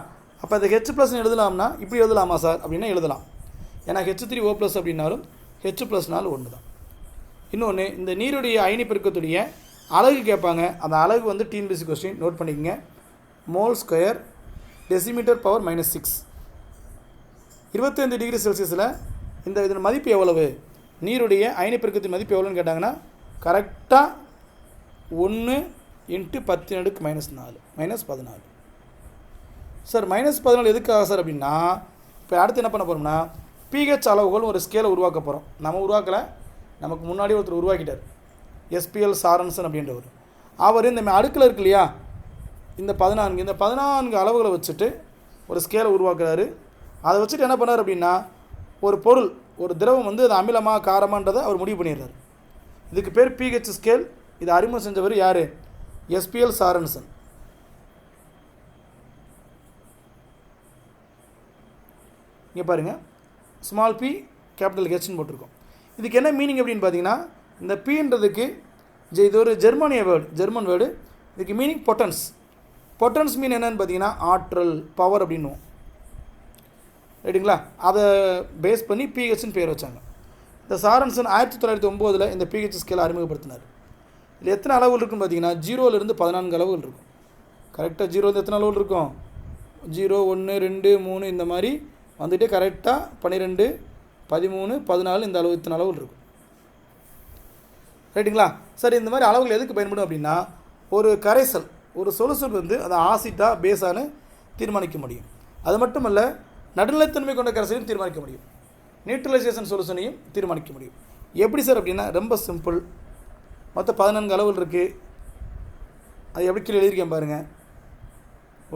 அப்போ அது H+ எழுதலாம்னா இப்படி எழுதலாமா சார் அப்படின்னா எழுதலாம். ஏன்னா H3O+ அப்படின்னாலும் H+னாலும் ஒன்று தான். இன்னொன்று, இந்த நீருடைய அயனி பெருக்கத்துடைய அலகு கேட்பாங்க. அந்த அலகு வந்து TNPSC கொஸ்டின் நோட் பண்ணிக்கங்க. Mole square decimetre power -6. 25 degree செல்சியஸில் இதன் மதிப்பு எவ்வளவு, நீருடைய அயனி பெருக்கத்தின் மதிப்பு எவ்வளோன்னு கேட்டாங்கன்னா கரெக்டாக 1 × 10⁻⁴ -14. சார் -14 எதுக்காக சார் அப்படின்னா, இப்போ அடுத்து என்ன பண்ண போகிறோம்னா, pH அளவுகள் ஒரு ஸ்கேலை உருவாக்க போகிறோம். நம்ம உருவாக்கலை, நமக்கு முன்னாடி ஒருத்தர் உருவாக்கிட்டார், SPL சாரன்சன் அப்படின்றவர். அவர் இந்த அடுக்கில் இருக்கு இல்லையா, இந்த 14 அளவுகளை வச்சுட்டு ஒரு ஸ்கேலை உருவாக்குறாரு. அதை வச்சுட்டு என்ன பண்ணார் அப்படின்னா, ஒரு பொருள், ஒரு திரவம் வந்து அது அமிலமாக காரமான்றதை அவர் முடிவு பண்ணிடுறாரு. இதுக்கு பேர் pH ஸ்கேல். இதை அறிமுகம் செஞ்சவர் யார்? SPL சாரன்சன். இங்கே பாருங்கள், ஸ்மால் p கேபிட்டல் Hன்னு போட்டிருக்கோம். இதுக்கு என்ன மீனிங் அப்படின்னு பார்த்தீங்கன்னா, இந்த பீன்றதுக்கு இது ஒரு ஜெர்மன் வேர்டு. இதுக்கு மீனிங் பொட்டன்ஸ். பொட்டன்ஸ் மீன் என்னன்னு பார்த்தீங்கன்னா ஆற்றல், பவர் அப்படின்னுவோம். ரைட்டுங்களா? அதை பேஸ் பண்ணி pHன்னு பேர் வச்சாங்க. இந்த சாரன்சன் 1909 இந்த pH ஸ்கேலை அறிமுகப்படுத்தினார். இதில் எத்தனை அளவுகள் இருக்குன்னு பார்த்தீங்கன்னா 0லேருந்து 14 அளவுகள் இருக்கும். கரெக்டாக 0 எத்தனை அளவுகள் இருக்கும்? 0, 1, 2, 3 இந்த மாதிரி வந்துட்டு கரெக்டாக 12, 13, 14 இந்த அளவு இத்தனை அளவுகள் இருக்கும். ரைட்டுங்களா? சரி, இந்த மாதிரி அளவுகள் எதுக்கு பயன்படும் அப்படின்னா, ஒரு கரைசல், ஒரு சொல்யூஷன் வந்து அதை ஆசிட்டாக பேஸானு தீர்மானிக்க முடியும். அது மட்டும் இல்லை, நடுநிலைத்தன்மை கொண்ட கரைசலையும் தீர்மானிக்க முடியும், நியூட்ரலைசேஷன் சொல்யூஷனையும் தீர்மானிக்க முடியும். எப்படி சார் அப்படின்னா ரொம்ப சிம்பிள். மொத்தம் 14 அளவுகள் இருக்குது. அது எப்படி கீழே எழுதியிருக்கேன் பாருங்கள்.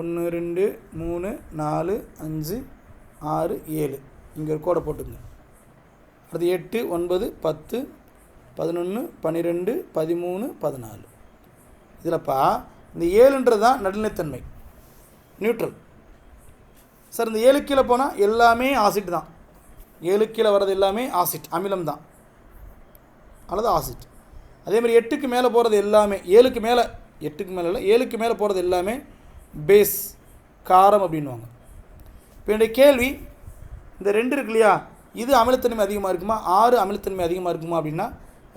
1, 2, 3, 4, 5, 6, 7 இங்கே ஒரு கோடை போட்டுங்க. அடுத்து 8, 9, 10, 11, 12, 13, 14. இதில்ப்பா இந்த 7ன்றது தான் நடுநிலைத்தன்மை, நியூட்ரல். சார் இந்த 7 கீழே போனால் எல்லாமே ஆசிட் தான். 7 கீழே வர்றது எல்லாமே ஆசிட், அமிலம் தான், அல்லது ஆசிட். அதேமாதிரி 8க்கு மேலே போகிறது எல்லாமே, 7க்கு மேலே, 8க்கு மேலே இல்லை, 7க்கு மேலே போகிறது எல்லாமே பேஸ், காரம் அப்படின்வாங்க. இப்போ என்னுடைய கேள்வி, இந்த 2 இருக்கு இல்லையா, இது அமிலத்தன்மை அதிகமாக இருக்குமா, 6 அமிலத்தன்மை அதிகமாக இருக்குமா அப்படின்னா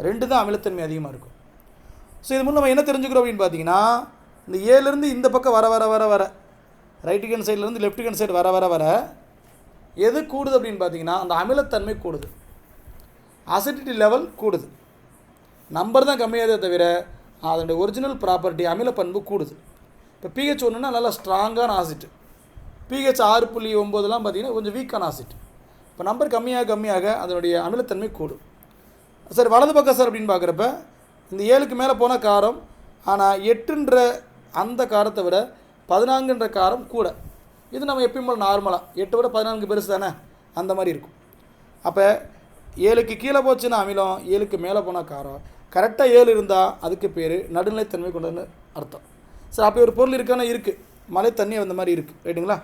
2 தான் அமிலத்தன்மை அதிகமாக இருக்கும். ஸோ இது மூலம் நம்ம என்ன தெரிஞ்சுக்கிறோம் அப்படின்னு பார்த்தீங்கன்னா, இந்த 7லேருந்து இந்த பக்கம் வர வர வர வர ரைட் ஹேண்ட் சைட்லேருந்து லெஃப்ட் ஹேண்ட் சைடு வர வர வர எது கூடுது அப்படின்னு பார்த்தீங்கன்னா அந்த அமிலத்தன்மை கூடுது, அசிடிட்டி லெவல் கூடுது. நம்பர் தான் கம்மியாதே தவிர அதனுடைய ஒரிஜினல் ப்ராப்பர்ட்டி அமில பண்பு கூடுது. இப்போ pH 1னா நல்லா ஸ்ட்ராங்கான ஆசிட், pH 6.9லாம் பார்த்தீங்கன்னா கொஞ்சம் வீக்கான ஆசிட். இப்போ நம்பர் கம்மியாக அதனுடைய அமிலத்தன்மை கூடும். சார் வலது பக்கம் சார் அப்படின்னு பார்க்குறப்ப இந்த 7க்கு மேலே போனால் காரம், ஆனால் 8ன்ற அந்த காரத்தை விட 14ன்ற காரம் கூட. இது நம்ம எப்பயும் போல் நார்மலாக 8 விட 14 பெருசு தானே, அந்த மாதிரி இருக்கும். அப்போ 7க்கு கீழே போச்சுன்னா அமிலம், 7க்கு மேலே போனால் காரம். கரெக்டாக 7 இருந்தால் அதுக்கு பேர் நடுநிலைத்தன்மை கொண்டதுன்னு அர்த்தம். சரி, அப்போ ஒரு பொருள் இருக்கானா? இருக்குது. மழை தண்ணி அந்த மாதிரி இருக்குது. ரைட்டுங்களா?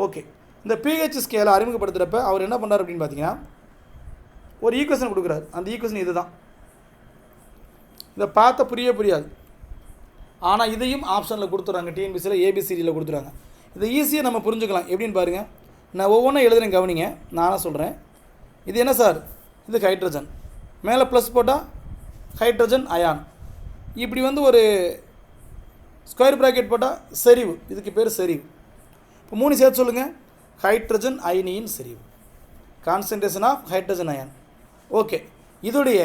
ஓகே. இந்த பிஹெச் ஸ்கேலை அறிமுகப்படுத்துகிறப்ப அவர் என்ன பண்ணுறார் அப்படின்னு பார்த்தீங்கன்னா, ஒரு ஈக்குவேஷன் கொடுக்குறாரு. அந்த ஈக்குவேஷன் இது தான். இதை பார்த்த புரியாது. ஆனால் இதையும் ஆப்ஷனில் கொடுத்துட்றாங்க. டிஎன்பிசியில் ஏபிசிடியில் கொடுத்துறாங்க. இதை ஈஸியாக நம்ம புரிஞ்சுக்கலாம். எப்படின்னு பாருங்கள். நான் ஒவ்வொன்றும் எழுதுறேன், கவனிங்க. நானும் சொல்கிறேன். இது என்ன சார்? இது ஹைட்ரஜன். மேலே ப்ளஸ் போட்டால் ஹைட்ரஜன் அயான். இப்படி வந்து ஒரு ஸ்கொயர் ப்ராக்கெட் போட்டால் செறிவு. இதுக்கு பேர் செறிவு. இப்போ 3 சேர்த்து சொல்லுங்கள். ஹைட்ரஜன் அயனியின் செறிவு, concentration of hydrogen ion. Okay. இதோடைய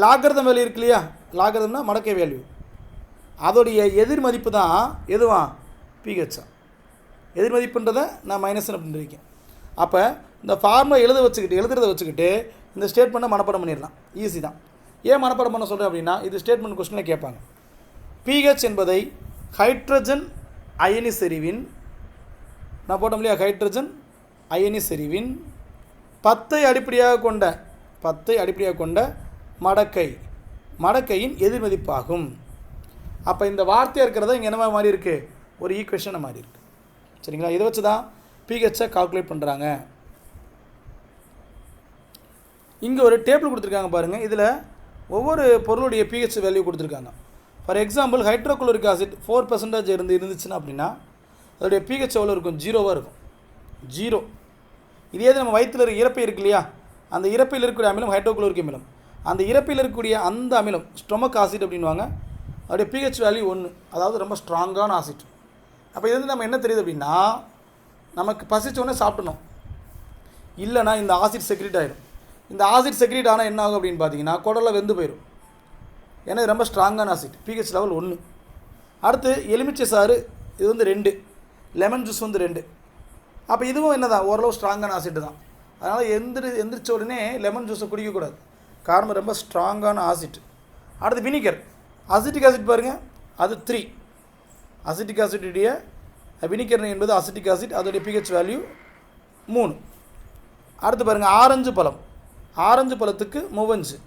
லாகர்தம் வேல்யூ இருக்கு இல்லையா? லாகர்தம்னா மடக்கை வேல்யூ. அதோடைய எதிர் மதிப்பு தான் எதுவா? பிஹெச்சா. எதிர் மதிப்புன்றதை நான் மைனஸ் பண்ணிருக்கேன். அப்போ இந்த ஃபார்முலா எழுதுறதை வச்சுக்கிட்டு இந்த ஸ்டேட்மெண்ட்டை மனப்பாடம் பண்ணிடலாம். ஈஸி தான். ஏன் மனப்பாடம் பண்ண சொல்கிறேன் அப்படின்னா, இது ஸ்டேட்மெண்ட் கொஸ்டினில் கேட்பாங்க. பிஹெச் என்பதை ஹைட்ரஜன் அயனி செறிவின், நான் போட்டோம் இல்லையா, ஹைட்ரஜன் அயனி செறிவின் 10ஐ அடிப்படையாக கொண்ட மடக்கையின் எதிர்மதிப்பாகும். அப்போ இந்த வார்த்தையாக இருக்கிறத இங்கே என்ன மாதிரி இருக்குது? ஒரு ஈக்குவேஷனை மாதிரி இருக்குது. சரிங்களா? இதை வச்சு தான் பிஹெச்சை கால்குலேட் பண்ணுறாங்க. இங்கே ஒரு டேபிள் கொடுத்துருக்காங்க பாருங்கள். இதில் ஒவ்வொரு பொருளுடைய பிஹெச் வேல்யூ கொடுத்துருக்காங்க. ஃபார் எக்ஸாம்பிள், ஹைட்ரோக்ளோரிக் ஆசிட் 4% இருந்துச்சுன்னா அப்படின்னா அதோடைய பிஹெச் எவ்வளோ இருக்கும்? 0வாக இருக்கும். 0. இதே நம்ம வயிற்றில் இருக்க இறப்பை இருக்கு இல்லையா? அந்த இறப்பையில் இருக்கக்கூடிய அமிலம் ஹைட்ரோக்ளோரிக் அமிலம். அந்த இறப்பையில் இருக்கக்கூடிய அந்த அமிலம் ஸ்டொமக் ஆசிட் அப்படின்வாங்க. அதோடைய பிஹெச் வேல்யூ 1. அதாவது ரொம்ப ஸ்ட்ராங்கான ஆசிட். அப்போ இது வந்து நம்ம என்ன தெரியுது அப்படின்னா, நமக்கு பசிச்சோடனே சாப்பிடணும், இல்லைனா இந்த ஆசிட் செக்ரேட் ஆகிடும். இந்த ஆசிட் செக்ரேட் ஆனால் என்ன ஆகும் அப்படின்னு பார்த்தீங்கன்னா, குடலில் வெந்து போயிடும். ஏன்னா இது ரொம்ப ஸ்ட்ராங்கான ஆசிட். PH level 1. அடுத்து எலுமிச்சை சாறு, இது வந்து 2. லெமன் ஜூஸ் வந்து 2. அப்போ இதுவும் என்ன தான்? ஓரளவு ஸ்ட்ராங்கான ஆசிட் தான். அதனால் எந்திரிச்ச உடனே லெமன் ஜூஸை குடிக்கக்கூடாது. காரணம் ரொம்ப ஸ்ட்ராங்கான ஆசிட். அடுத்து வினிகர், அசிட்டிக் ஆசிட் பாருங்கள், அது 3. அசிட்டிக் ஆசிட்டுடைய வினிகர் என்பது அசிட்டிக் ஆசிட். அதோடைய பிஹெச் வேல்யூ 3. அடுத்து பாருங்கள், ஆரஞ்சு பழம். ஆரஞ்சு பழத்துக்கு 35.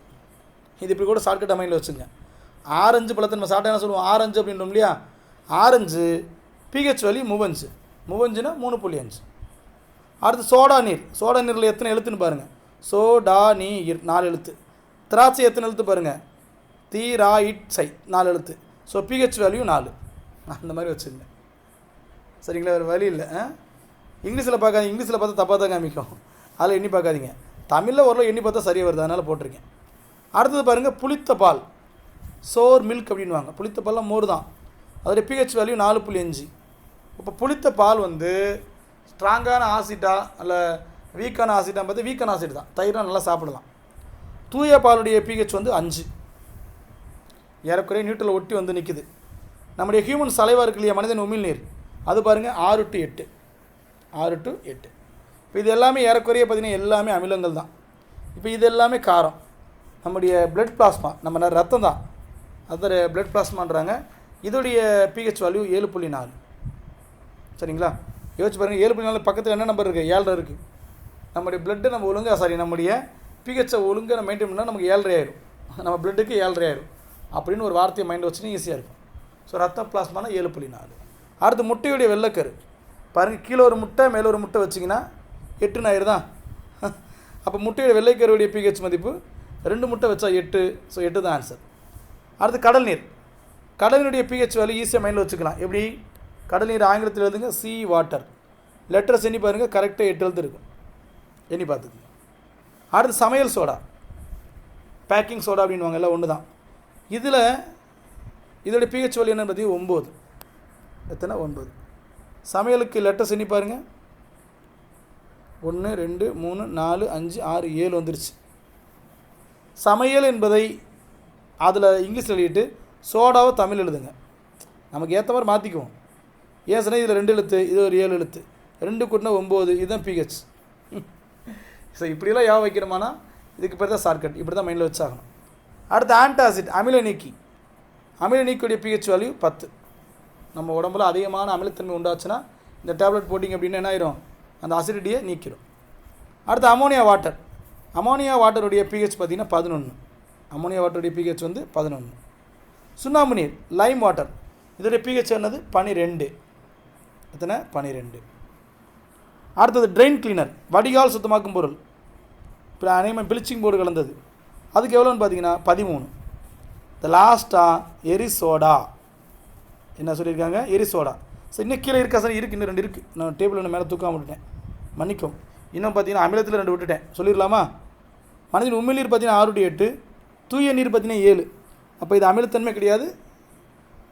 இது இப்படி கூட ஷார்ட்கட் மைண்டில் வச்சுங்க. ஆரஞ்சு பழத்தை நம்ம சாப்பிட்டா என்ன சொல்லுவோம்? ஆரஞ்சு அப்படின்றோம் இல்லையா? Orange pH value 35. 35னா 3.5. அடுத்து சோடா நீர். சோடா நீரில் எத்தனை எழுத்துன்னு பாருங்கள். சோடா நீர் 4 எழுத்து. திராட்சை எத்தனை எழுத்து பாருங்கள்? தீராயிட்சை 4 எழுத்து. So pH value 4. அந்த மாதிரி வச்சுருங்க. சரிங்களா? வேறு வழி இல்லை. இங்கிலீஷில் பார்க்காதீங்க. இங்கிலீஷில் பார்த்தா தப்பாக தான் காமிக்கும். அதில் எண்ணி பார்க்காதீங்க. தமிழில் ஓரளவு எண்ணி பார்த்தா சரியாக வருது, அதனால் போட்டிருக்கேன். அடுத்தது பாருங்கள், புளித்த பால், சோர் மில்க் அப்படின்வாங்க. புளித்த பால்லாம் மோர் தான். அதோடைய பிஹெச் வேல்யூ 4.5. இப்போ புளித்த பால் வந்து ஸ்ட்ராங்கான ஆசிட்டா இல்லை வீக்கான ஆசிட்டாக பார்த்து வீக்கான ஆசிட் தான். தயிராக நல்லா சாப்பிடலாம். தூய பாலுடைய பிஹெச் வந்து 5. ஏறக்குறைய நியூட்ரல் ஒட்டி வந்து நிற்குது. நம்முடைய ஹியூமன் சலைவாக இருக்கு இல்லையா, மனிதன் உமிழ்நீர், அது பாருங்கள் 6 to 8. 6 to 8. இப்போ இது எல்லாமே ஏறக்குறைய பார்த்திங்கன்னா எல்லாமே அமிலங்கள் தான். இப்போ இது எல்லாமே காரம். நம்முடைய பிளட் பிளாஸ்மா, நம்ம ரத்தம் தான், அது பிளட் பிளாஸ்மான்றாங்க. இதோடைய பிஹெச் வேல்யூ 7.4. சரிங்களா? யோசிச்சு பாருங்கள். 7.4 பக்கத்தில் என்ன நம்பர் இருக்குது? 7 இருக்குது. நம்முடைய பிளட்டு நம்ம ஒழுங்காக நம்முடைய பிஹெச்சை ஒழுங்காக நம்ம மெயின்டைன் பண்ணால் நமக்கு 7.5 ஆயிரும். நம்ம பிளட்டுக்கு 7.5 ஆயிரும் அப்படின்னு ஒரு வார்த்தையை மைண்டில் வச்சுன்னு ஈஸியாக இருக்கும். ஸோ ரத்த பிளாஸ்மானா 7.4. அடுத்து முட்டையுடைய வெள்ளைக்கரு பாருங்கள். கீழே ஒரு முட்டை மேலே ஒரு முட்டை வச்சிங்கன்னா 8 ஆயிடுதான். அப்போ முட்டையுடைய வெள்ளைக்கருடைய பிஹெச் மதிப்பு 2 முட்டை வச்சா 8. ஸோ 8 தான் ஆன்சர். அடுத்து கடல் நீர். கடலினுடைய பிஹெச் வேல்யூ ஈஸியாக மைண்டில் வச்சுக்கலாம். எப்படி? கடல் நீர் ஆங்கிலத்தில் எழுதுங்க சி வாட்டர். லெட்டர்ஸ் எண்ணி பாருங்கள், கரெக்டாக 8 எழுத்து இருக்கும். எண்ணி பார்த்துக்குங்க. அடுத்து சமையல் சோடா, பேக்கிங் சோடா அப்படின்வாங்க, எல்லாம் ஒன்று தான். இதோடைய பிஹெச் வேல்யூ என்னன்னு பார்த்தீங்கன்னா 9. எத்தனை? 9. சமையலுக்கு லெட்டர்ஸ் எண்ணி பாருங்கள். 1 2 3 4 5 6 7 வந்துருச்சு. சமையல் என்பதை அதில் இங்கிலீஷில் எழுதிட்டு சோடாவை தமிழ் எழுதுங்க. நமக்கு ஏற்ற மாதிரி மாற்றிக்குவோம். ஏன் சொன்னால் இதில் 2 எழுத்து, இது ஒரு 7 எழுத்து, 2 கூட்டினா 9. இதுதான் பிஹெச். ஸோ இப்படிலாம் யா வைக்கணுமானா இதுக்கு பேர் தான் ஷார்ட்கட். இப்படி தான் மைண்டில் வச்சாகணும். அடுத்து ஆன்டாசிட், அமில நீக்கி. அமில நீக்கியுடைய பிஹெச் வேல்யூ 10. நம்ம உடம்புல அதிகமான அமிலத்தன்மை உண்டாச்சுன்னா இந்த டேப்லெட் போட்டிங்க அப்படின்னா என்ன ஆயிரும்? அந்த அசிடிட்டியை நீக்கிடும். அடுத்து அமோனியா வாட்டர். அமோனியா வாட்டருடைய பிஹெச் பார்த்திங்கன்னா 11. அமோனியா வாட்டருடைய பிஹெச் வந்து 11. சுண்ணாம்பு நீர் லைம் வாட்டர் இதோடைய பிஹெச் என்னது 12. எத்தனை 12. அடுத்தது ட்ரெயின் கிளீனர் வடிகால் சுத்தமாக்கும் பொருள் இப்போ அநேகமாக ப்ளீச்சிங் போர்டு கலந்தது அதுக்கு எவ்வளோன்னு பார்த்தீங்கன்னா 13. இந்த லாஸ்ட்டாக எரிசோடா என்ன சொல்லியிருக்காங்க எரிசோடா. சரி இன்னும் கீழே இருக்கா சார் இருக்குது இன்னும் 2 இருக்குது நான் டேபிள் ஒன்று மேலே தூக்காம விட்டுட்டேன் மன்னிக்கும். இன்னும் பார்த்தீங்கன்னா அமிலத்தில் 2 விட்டுட்டேன் சொல்லிடலாமா. மனிதன் உமிழ்நீர் பார்த்தீங்கன்னா 6/8 தூய நீர் பார்த்தீங்கன்னா 7. அப்போ இது அமிலத்தன்மை கிடையாது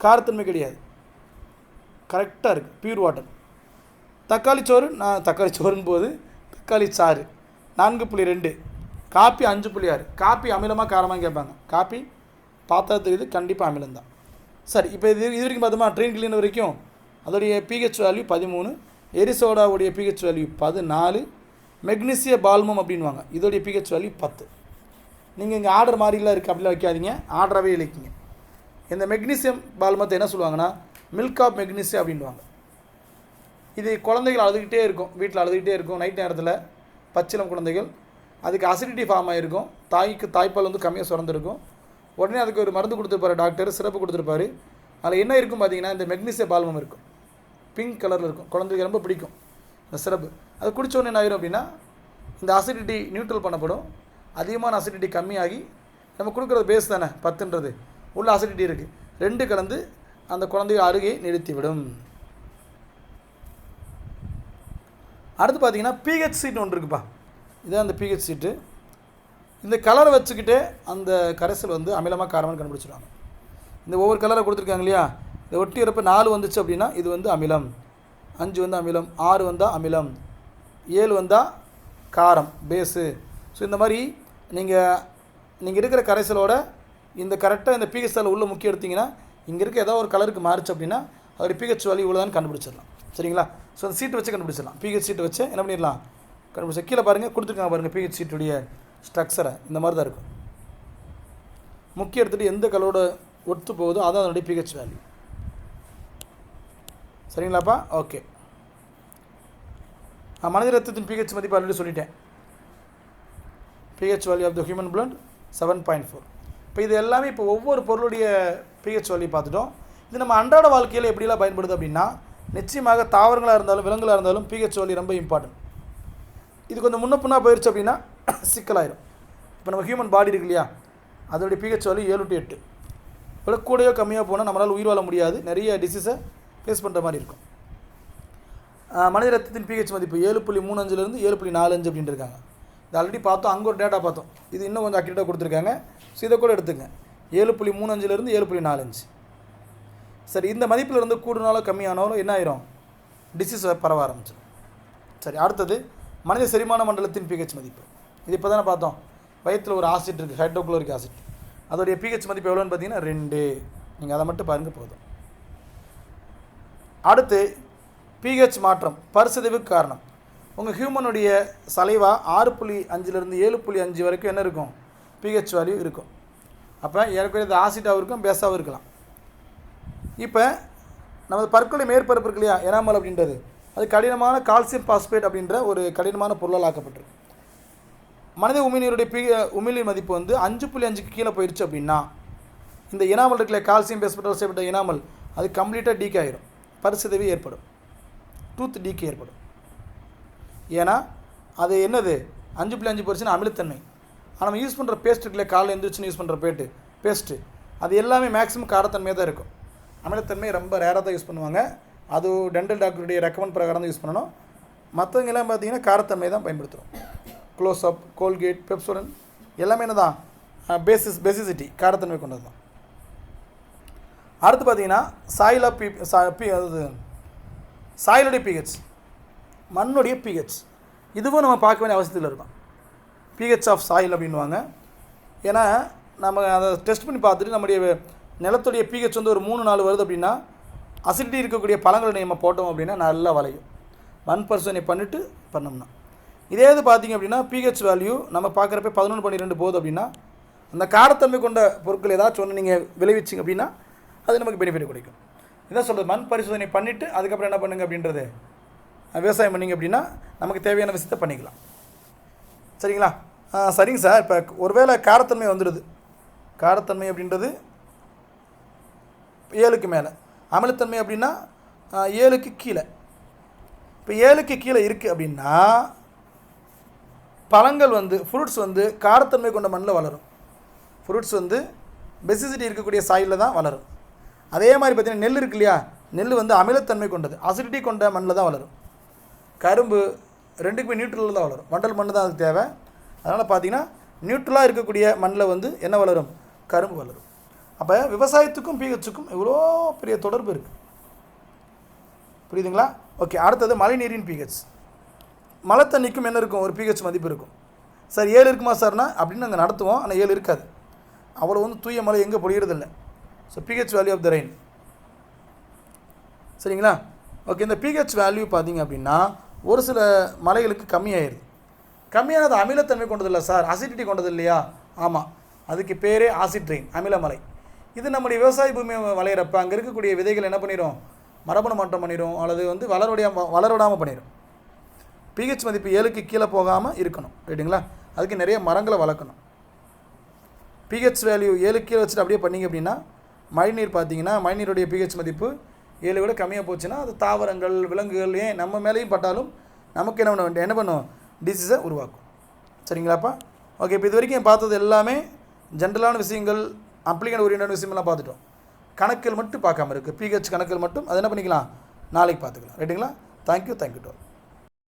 காரத்தன்மை கிடையாது கரெக்டாக இருக்குது பியூர் வாட்டர். தக்காளி சோறு நான் தக்காளி சோறுன்னு போது தக்காளி சாறு 4.2 காப்பி 5.6. காப்பி அமிலமாக காரமாக கேட்பாங்க. காப்பி பார்த்தா தெரியுது கண்டிப்பாக அமிலம்தான். சரி இப்போ இது வரைக்கும் பார்த்தோமா ட்ரெயின் கிளீனர் வரைக்கும் அதோடைய பிஹெச் வேல்யூ 13. எரிசோடாவுடைய பிஹெச் வேல்யூ 14. மெக்னீசிய பால்மம் அப்படின்வாங்க இதோடைய பிஹெச் வேல்யூ 10. நீங்கள் இங்கே ஆர்டர் மாதிரிலாம் இருக்குது அப்படிலாம் வைக்காதீங்க ஆர்டராகவே இழைக்கிங்க. இந்த மெக்னீசியம் பால்மத்தை என்ன சொல்லுவாங்கன்னா மில்க் ஆஃப் மெக்னீசியா அப்படின்வாங்க. இது குழந்தைகள் அழுதுகிட்டே இருக்கும் வீட்டில் அழுதுகிட்டே இருக்கும் நைட் நேரத்தில் பச்சிலம் குழந்தைகள் அதுக்கு அசிடிட்டி ஃபார்ம் ஆகிருக்கும் தாய்ப்பால் வந்து கம்மியாக சுரந்துருக்கும். உடனே அதுக்கு ஒரு மருந்து கொடுத்துருப்பாரு டாக்டர் சிறப்பு கொடுத்துருப்பாரு. அதில் என்ன இருக்கும் பார்த்தீங்கன்னா இந்த மெக்னீசிய பால்மம் இருக்கும் பிங்க் கலரில் இருக்கும் குழந்தைக்கு ரொம்ப பிடிக்கும் இந்த சிறப்பு. அது குடித்த உடனே என்ன ஆயிரும் அப்படின்னா இந்த அசிடிட்டி நியூட்ரல் பண்ணப்படும். அதிகமான அசிடிட்டி கம்மியாகி நம்ம கொடுக்குறது பேஸ் தானே 10ன்றது உள்ள அசிடிட்டி இருக்குது 2 கலந்து அந்த குழந்தைய அருகே நிறுத்திவிடும். அடுத்து பார்த்தீங்கன்னா பிஹெச் சீட் ஒன்று இருக்குப்பா இதுதான் அந்த பிஹெச் சீட்டு. இந்த கலரை வச்சுக்கிட்டே அந்த கரைசல் வந்து அமிலமாக காரமாக கண்டுபிடிச்சிடுவாங்க. இந்த ஒவ்வொரு கலரை கொடுத்துருக்காங்க இல்லையா இதை ஒட்டி இருப்ப 4 வந்துச்சு அப்படின்னா இது வந்து அமிலம் 5 வந்து அமிலம் 6 வந்தால் அமிலம் 7 வந்தால் காரம் பேஸு. ஸோ இந்த மாதிரி நீங்கள் இருக்கிற கரைசலோட இந்த கரெக்டாக இந்த பிஹெச் சால் உள்ள முக்கியம் எடுத்திங்கன்னா இங்கே இருக்க ஏதோ ஒரு கலருக்கு மாறிச்சு அப்படின்னா அதோடைய பிஹெச் வேல்யூ இவ்வளோதான் கண்டுபிடிச்சிடலாம் சரிங்களா. ஸோ அந்த சீட்டு வச்சு கண்டுபிடிச்சிடலாம் பிஹெச் சீட்டு வச்சு என்ன பண்ணிடலாம் கண்டுபிடிச்சா. கீழே பாருங்கள் கொடுத்துருக்காங்க பாருங்கள் பிஹெச் சீட்டுடைய ஸ்ட்ரக்சரை இந்த மாதிரி தான் இருக்கும். முக்கிய எடுத்துகிட்டு எந்த கலரோட ஒத்து போகுதோ அதான் அதனுடைய பிஹெச் வேல்யூ சரிங்களாப்பா. ஓகே மனித ரத்தத்தின் பிஹெச் மதிப்பு ஆல்ரெடி சொல்லிட்டேன். PH value of the human blood 7.4. இப்போ இது எல்லாமே இப்போ ஒவ்வொரு பொருளுடைய பிஹெச் வேல்யூ பார்த்துட்டோம். இது நம்ம அன்றாட வாழ்க்கையில் எப்படிலாம் பயன்படுது அப்படின்னா நிச்சயமாக தாவரங்களாக இருந்தாலும் விலங்குகளாக இருந்தாலும் பிஹெச் வேல்யூ ரொம்ப இம்பார்ட்டன்ட். இது கொஞ்சம் முன்ன பின்னா போயிடுச்சு அப்படின்னா சிக்கலாயிரும். இப்போ நம்ம ஹியூமன் பாடி இருக்கு இல்லையா அதோடைய பிஹெச் வேல்யூ 7 to 8 இவ்வளோ கூடயோ கம்மியாக போனால் நம்மளால் உயிர் வாழ முடியாது நிறைய டிசீஸை ஃபேஸ் பண்ணுற மாதிரி இருக்கும். மனித ரத்தத்தின் பிஹெச் மதிப்பு 7.35 7.45 அப்படின்ட்டு இருக்காங்க. இது ஆல்ரெடி பார்த்தோம் அங்கே ஒரு டேட்டா பார்த்தோம் இது இன்னும் கொஞ்சம் அக்யூரேட்டாக கொடுத்துருக்காங்க. ஸோ இதை கூட எடுத்துங்க 7.35 7.45. சரி இந்த மதிப்பில் இருந்து கூடுனாலும் கம்மியானாலும் என்ன ஆயிரும் டிசீஸ் பரவ ஆரம்பிச்சிடும். சரி அடுத்தது மனித செரிமான மண்டலத்தின் பிஹெச் மதிப்பு இது இப்போ தானே பார்த்தோம். வயிற்றில் ஒரு ஆசிட் இருக்குது ஹைட்ரோக்ளோரிக் ஆசிட் அதோடைய பிஹெச் மதிப்பு எவ்வளோன்னு பார்த்தீங்கன்னா 2. நீங்கள் அதை மட்டும் பாருங்கள் போதும். அடுத்து பிஹெச் மாற்றம் பரிசதைவுக்கு காரணம் உங்கள் ஹியூமனுடைய சலைவா 6.5 7.5 வரைக்கும் என்ன இருக்கும் பிஹெச் வேல்யூ இருக்கும். அப்போ ஏற்கனவே இது ஆசிட்டாகவும் இருக்கும் பேஸாகவும் இருக்கலாம். இப்போ நமது பற்களுடைய மேற்பரப்பு இருக்கு இல்லையா எனாமல் அப்படின்றது அது கடினமான கால்சியம் பாஸ்பேட் அப்படின்ற ஒரு கடினமான பொருளால் ஆக்கப்பட்டிருக்கு. மனித உமிழ்நீருடைய உமிழ்நீர் மதிப்பு வந்து 5.5க்கு கீழே போயிடுச்சு அப்படின்னா இந்த எனாமல் இருக்குல்ல கால்சியம் பேஸ்பேட்டால் செய்யப்பட்ட எனாமல் அது கம்ப்ளீட்டாக டீக் ஆகிடும் பரிசதைவு ஏற்படும் டூத் டீக் ஏற்படும். ஏன்னா அது என்னது 5.5% அமிலத்தன்மை. ஆனால் நம்ம யூஸ் பண்ணுற பேஸ்ட் இருக்குல்ல காலையில் எழுந்திரிச்சுன்னு யூஸ் பண்ணுற பேஸ்ட்டு அது எல்லாமே மேக்ஸிமம் காரத்தன்மையாக தான் இருக்கும். அமிலத்தன்மை ரொம்ப ரேராக தான் யூஸ் பண்ணுவாங்க. அது டென்டல் டாக்டருடைய ரெக்கமெண்ட் பிரகாரம் தான் யூஸ் பண்ணணும். மற்றவங்க எல்லாம் பார்த்தீங்கன்னா காரத்தன்மை தான் பயன்படுத்துகிறோம். க்ளோஸ்அப் கோல்கேட் பெப்சோடன் எல்லாமே என்ன தான் பேசிசிட்டி காரத்தன்மை கொண்டது தான். அடுத்து பார்த்தீங்கன்னா சாயில் ஆஃப் அதாவது சாயிலுடைய பிஹெச் மண்ணுடைய பிஹெச் இதுவும் நம்ம பார்க்க வேண்டிய அவசியத்தில் இருக்கும். பிஹெச் ஆஃப் சாயில் அப்படின்வாங்க. ஏன்னா நம்ம அதை டெஸ்ட் பண்ணி பார்த்துட்டு நம்முடைய நிலத்துடைய பிஹெச் வந்து ஒரு 3-4 வருது அப்படின்னா அசிடிட்டி இருக்கக்கூடிய பழங்களை நம்ம போட்டோம் அப்படின்னா நல்லா வளையும். மண் பரிசோதனை பண்ணிவிட்டு பண்ணோம்னா இதே இது பார்த்திங்க அப்படின்னா பிஹெச் வேல்யூ நம்ம பார்க்குறப்ப 11.2 போகுது அப்படின்னா அந்த காரத்தன்மை கொண்ட பொருட்கள் ஏதாச்சும் ஒன்று நீங்கள் விளைவிச்சிங்க அப்படின்னா அது நமக்கு பெனிஃபிட் கிடைக்கும். இதான் சொல்கிறது மண் பரிசோதனை பண்ணிவிட்டு அதுக்கப்புறம் என்ன பண்ணுங்க அப்படின்றது விவசாயம் பண்ணிங்க அப்படின்னா நமக்கு தேவையான விஷயத்தை பண்ணிக்கலாம் சரிங்களா. சரிங்க சார். இப்போ ஒருவேளை காரத்தன்மை வந்துடுது, காரத்தன்மை அப்படின்றது 7க்கு மேலே, அமிலத்தன்மை அப்படின்னா 7க்கு கீழே. இப்போ 7க்கு கீழே இருக்குது அப்படின்னா பழங்கள் வந்து ஃப்ரூட்ஸ் வந்து காரத்தன்மை கொண்ட மண்ணில் வளரும். ஃப்ரூட்ஸ் வந்து பெசிசிட்டி இருக்கக்கூடிய சாயிலில் தான் வளரும். அதே மாதிரி பார்த்திங்கன்னா நெல் இருக்கு இல்லையா, நெல் வந்து அமிலத்தன்மை கொண்டது, அசிடிட்டி கொண்ட மண்ணில் தான் வளரும். கரும்பு ரெண்டுக்குமே நியூட்ரலில் தான் வளரும். வண்டல் மண் தான் அதுக்கு தேவை. அதனால் பார்த்திங்கன்னா நியூட்ரலாக இருக்கக்கூடிய மண்ணில் வந்து என்ன வளரும், கரும்பு வளரும். அப்போ விவசாயத்துக்கும் பிஹெச்சுக்கும் இவ்வளோ பெரிய தொடர்பு இருக்குது. புரியுதுங்களா? ஓகே, அடுத்தது மழைநீரின் பிஹெச். மழை தண்ணிக்கும் என்ன இருக்கும், ஒரு பிஹெச் மதிப்பு இருக்கும். சார் 7 இருக்குமா சார்னா அப்படின்னு நாங்கள் நடத்துவோம், ஆனால் 7 இருக்காது. அவ்வளோ வந்து தூய மழை எங்கே பொழியறதில்லை. So pH value of the rain. சரிங்களா? ஓகே, இந்த பிஹெச் வேல்யூ பார்த்திங்க அப்படின்னா ஒரு சில மலைகளுக்கு கம்மியாயிருது. கம்மியானது அமிலத்தன்மை கொண்டது இல்லை சார், அசிடிட்டி கொண்டது இல்லையா? ஆமாம், அதுக்கு பேரே ஆசிட் ரெயின், அமிலமலை. இது நம்முடைய விவசாய பூமி வளையிறப்ப அங்கே இருக்கக்கூடிய விதைகள் என்ன பண்ணிடும், மரபணு மாற்றம் பண்ணிடும், அல்லது வந்து வளரவிடாமல் பண்ணிடும். பிஹெச் மதிப்பு 7க்கு கீழே போகாமல் இருக்கணும். ரைட்டுங்களா? அதுக்கு நிறைய மரங்களை வளர்க்கணும். பிஹெச் வேல்யூ 7க்கு கீழே வச்சுட்டு அப்படியே பண்ணிங்க அப்படின்னா மழைநீர் பார்த்திங்கன்னா மழைநீருடைய பிஹெச் மதிப்பு 7 விட கம்மியாக போச்சுன்னா அது தாவரங்கள், விலங்குகள், ஏன் நம்ம மேலேயும் பட்டாலும் நமக்கு என்ன பண்ணும், டிசீஸை உருவாக்கும். சரிங்களாப்பா? ஓகே, இப்போ இது வரைக்கும் பார்த்தது எல்லாமே ஜென்ரலான விஷயங்கள், அப்ளிகேண்ட் ஓரியன்டான விஷயமெல்லாம் பார்த்துட்டோம். கணக்கில் மட்டும் பார்க்காம இருக்குது, பிஹெச் கணக்கில் மட்டும். அது என்ன பண்ணிக்கலாம், நாளைக்கு பார்த்துக்கலாம். ரைட்டுங்களா? Thank you to all.